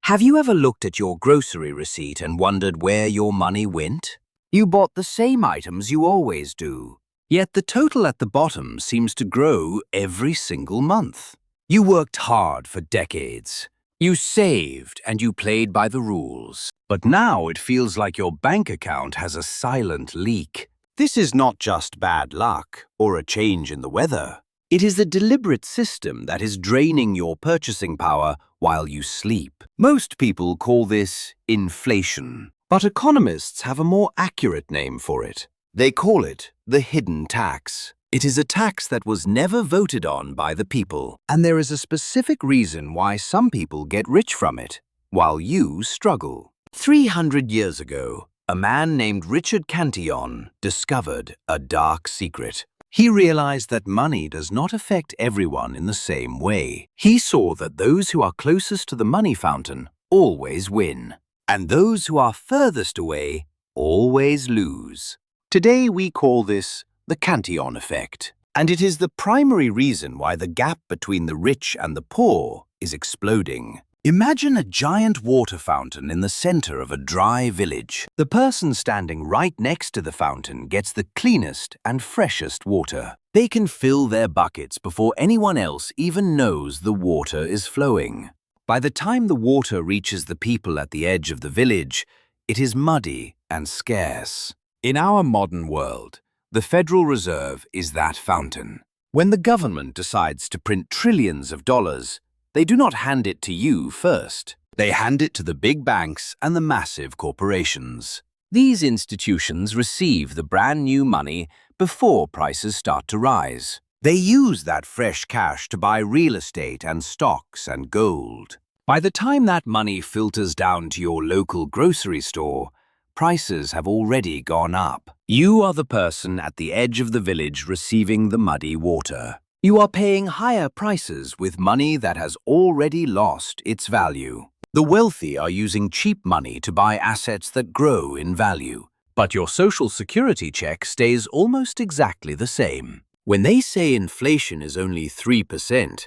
Have you ever looked at your grocery receipt and wondered where your money went? You bought the same items you always do, yet the total at the bottom seems to grow every single month. You worked hard for decades. You saved and you played by the rules. But now it feels like your bank account has a silent leak. This is not just bad luck or a change in the weather. It is a deliberate system that is draining your purchasing power while you sleep. Most people call this inflation, but economists have a more accurate name for it. They call it the hidden tax. It is a tax that was never voted on by the people, and there is a specific reason why some people get rich from it, while you struggle. 300 years ago, a man named Richard Cantillon discovered a dark secret. He realized that money does not affect everyone in the same way. He saw that those who are closest to the money fountain always win, and those who are furthest away always lose. Today we call this the Cantillon effect, and it is the primary reason why the gap between the rich and the poor is exploding. Imagine a giant water fountain in the center of a dry village. The person standing right next to the fountain gets the cleanest and freshest water. They can fill their buckets before anyone else even knows the water is flowing. By the time the water reaches the people at the edge of the village, it is muddy and scarce. In our modern world, the Federal Reserve is that fountain. When the government decides to print trillions of dollars, they do not hand it to you first. They hand it to the big banks and the massive corporations. These institutions receive the brand new money before prices start to rise. They use that fresh cash to buy real estate and stocks and gold. By the time that money filters down to your local grocery store, prices have already gone up. You are the person at the edge of the village receiving the muddy water. You are paying higher prices with money that has already lost its value. The wealthy are using cheap money to buy assets that grow in value. But your social security check stays almost exactly the same. When they say inflation is only 3%,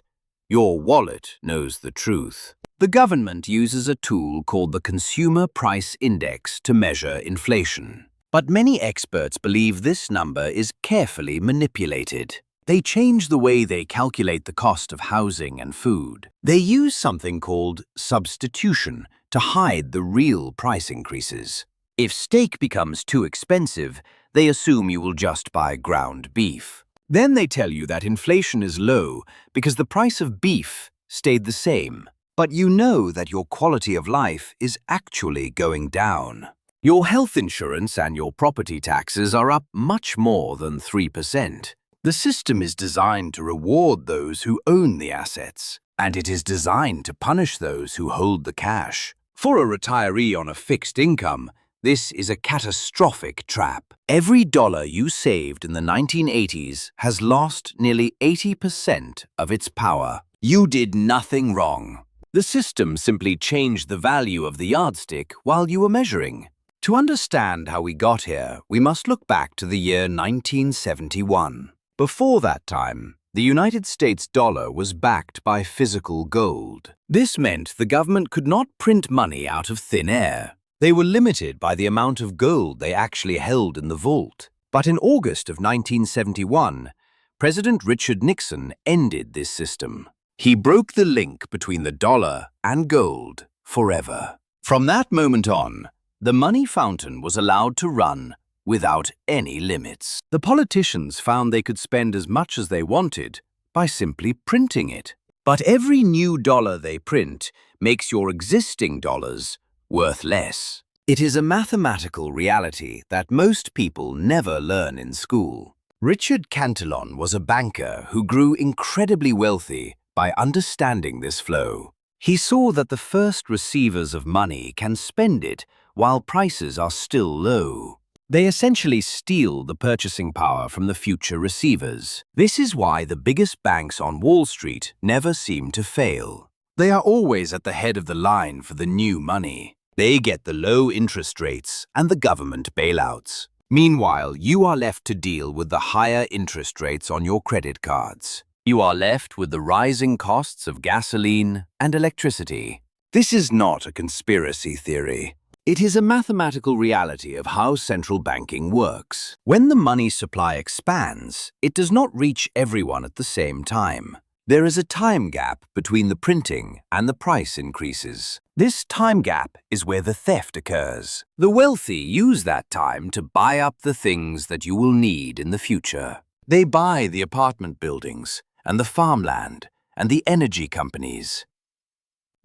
your wallet knows the truth. The government uses a tool called the Consumer Price Index to measure inflation. But many experts believe this number is carefully manipulated. They change the way they calculate the cost of housing and food. They use something called substitution to hide the real price increases. If steak becomes too expensive, they assume you will just buy ground beef. Then they tell you that inflation is low because the price of beef stayed the same. But you know that your quality of life is actually going down. Your health insurance and your property taxes are up much more than 3%. The system is designed to reward those who own the assets, and it is designed to punish those who hold the cash. For a retiree on a fixed income, this is a catastrophic trap. Every dollar you saved in the 1980s has lost nearly 80% of its power. You did nothing wrong. The system simply changed the value of the yardstick while you were measuring. To understand how we got here, we must look back to the year 1971. Before that time, the United States dollar was backed by physical gold. This meant the government could not print money out of thin air. They were limited by the amount of gold they actually held in the vault. But in August of 1971, President Richard Nixon ended this system. He broke the link between the dollar and gold forever. From that moment on, the money fountain was allowed to run without any limits. The politicians found they could spend as much as they wanted by simply printing it. But every new dollar they print makes your existing dollars worth less. It is a mathematical reality that most people never learn in school. Richard Cantillon was a banker who grew incredibly wealthy by understanding this flow. He saw that the first receivers of money can spend it while prices are still low. They essentially steal the purchasing power from the future receivers. This is why the biggest banks on Wall Street never seem to fail. They are always at the head of the line for the new money. They get the low interest rates and the government bailouts. Meanwhile, you are left to deal with the higher interest rates on your credit cards. You are left with the rising costs of gasoline and electricity. This is not a conspiracy theory. It is a mathematical reality of how central banking works. When the money supply expands, it does not reach everyone at the same time. There is a time gap between the printing and the price increases. This time gap is where the theft occurs. The wealthy use that time to buy up the things that you will need in the future. They buy the apartment buildings and the farmland and the energy companies.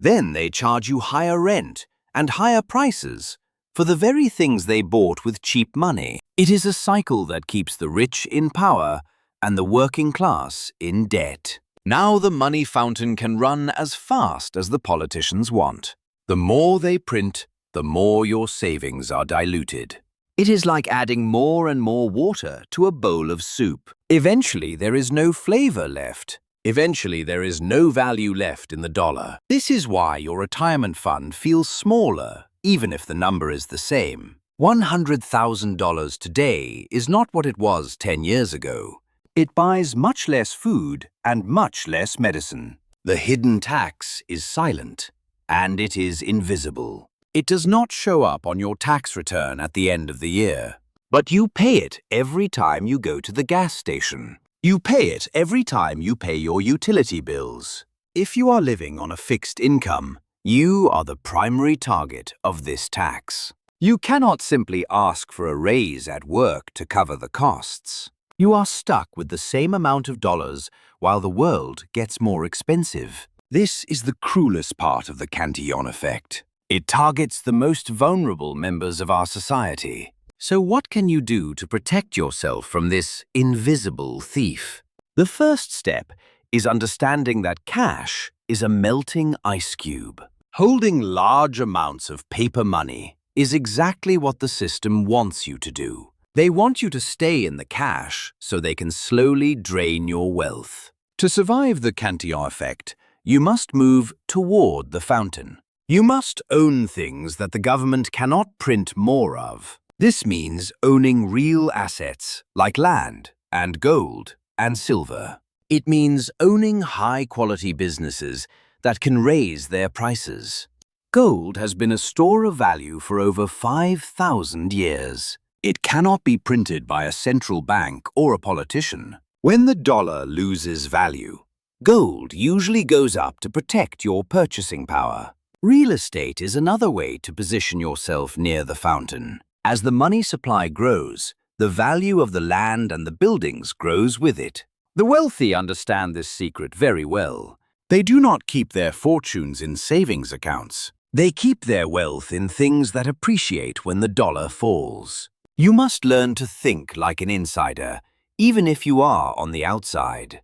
Then they charge you higher rent and higher prices for the very things they bought with cheap money. It is a cycle that keeps the rich in power and the working class in debt. Now the money fountain can run as fast as the politicians want. The more they print, the more your savings are diluted. It is like adding more and more water to a bowl of soup. Eventually, there is no flavor left. Eventually, there is no value left in the dollar. This is why your retirement fund feels smaller, even if the number is the same. $100,000 today is not what it was 10 years ago. It buys much less food and much less medicine. The hidden tax is silent, and it is invisible. It does not show up on your tax return at the end of the year, but you pay it every time you go to the gas station. You pay it every time you pay your utility bills. If you are living on a fixed income, you are the primary target of this tax. You cannot simply ask for a raise at work to cover the costs. You are stuck with the same amount of dollars while the world gets more expensive. This is the cruelest part of the Cantillon effect. It targets the most vulnerable members of our society. So what can you do to protect yourself from this invisible thief? The first step is understanding that cash is a melting ice cube. Holding large amounts of paper money is exactly what the system wants you to do. They want you to stay in the cash so they can slowly drain your wealth. To survive the Cantillon effect, you must move toward the fountain. You must own things that the government cannot print more of. This means owning real assets like land and gold and silver. It means owning high-quality businesses that can raise their prices. Gold has been a store of value for over 5,000 years. It cannot be printed by a central bank or a politician. When the dollar loses value, gold usually goes up to protect your purchasing power. Real estate is another way to position yourself near the fountain. As the money supply grows, the value of the land and the buildings grows with it. The wealthy understand this secret very well. They do not keep their fortunes in savings accounts. They keep their wealth in things that appreciate when the dollar falls. You must learn to think like an insider, even if you are on the outside.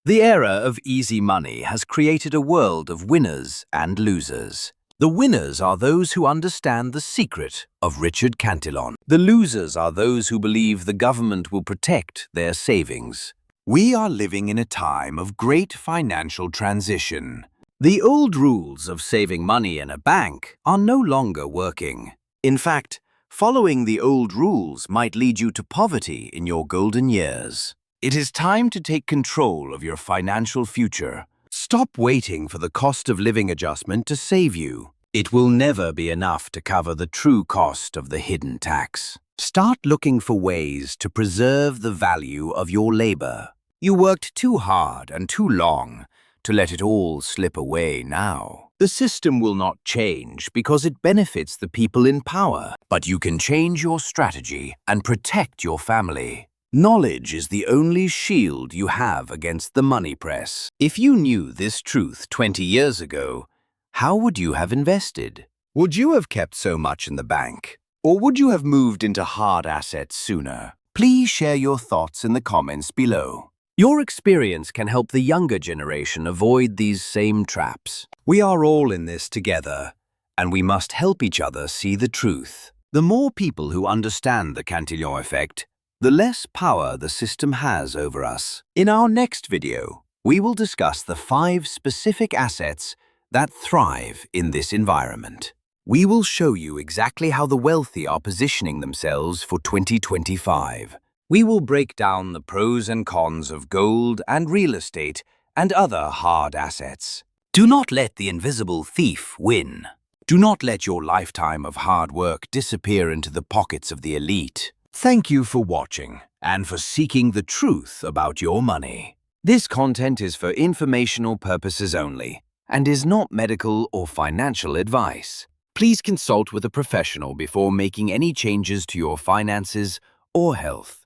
The era of easy money has created a world of winners and losers. The winners are those who understand the secret of Richard Cantillon. The losers are those who believe the government will protect their savings. We are living in a time of great financial transition. The old rules of saving money in a bank are no longer working. In fact, following the old rules might lead you to poverty in your golden years. It is time to take control of your financial future. Stop waiting for the cost of living adjustment to save you. It will never be enough to cover the true cost of the hidden tax. Start looking for ways to preserve the value of your labor. You worked too hard and too long to let it all slip away now. The system will not change because it benefits the people in power, but you can change your strategy and protect your family. Knowledge is the only shield you have against the money press. If you knew this truth 20 years ago, how would you have invested? Would you have kept so much in the bank? Or would you have moved into hard assets sooner? Please share your thoughts in the comments below. Your experience can help the younger generation avoid these same traps. We are all in this together, and we must help each other see the truth. The more people who understand the Cantillon effect, the less power the system has over us. In our next video, we will discuss the 5 specific assets that thrive in this environment. We will show you exactly how the wealthy are positioning themselves for 2025. We will break down the pros and cons of gold and real estate and other hard assets. Do not let the invisible thief win. Do not let your lifetime of hard work disappear into the pockets of the elite. Thank you for watching and for seeking the truth about your money. This content is for informational purposes only and is not medical or financial advice. Please consult with a professional before making any changes to your finances or health.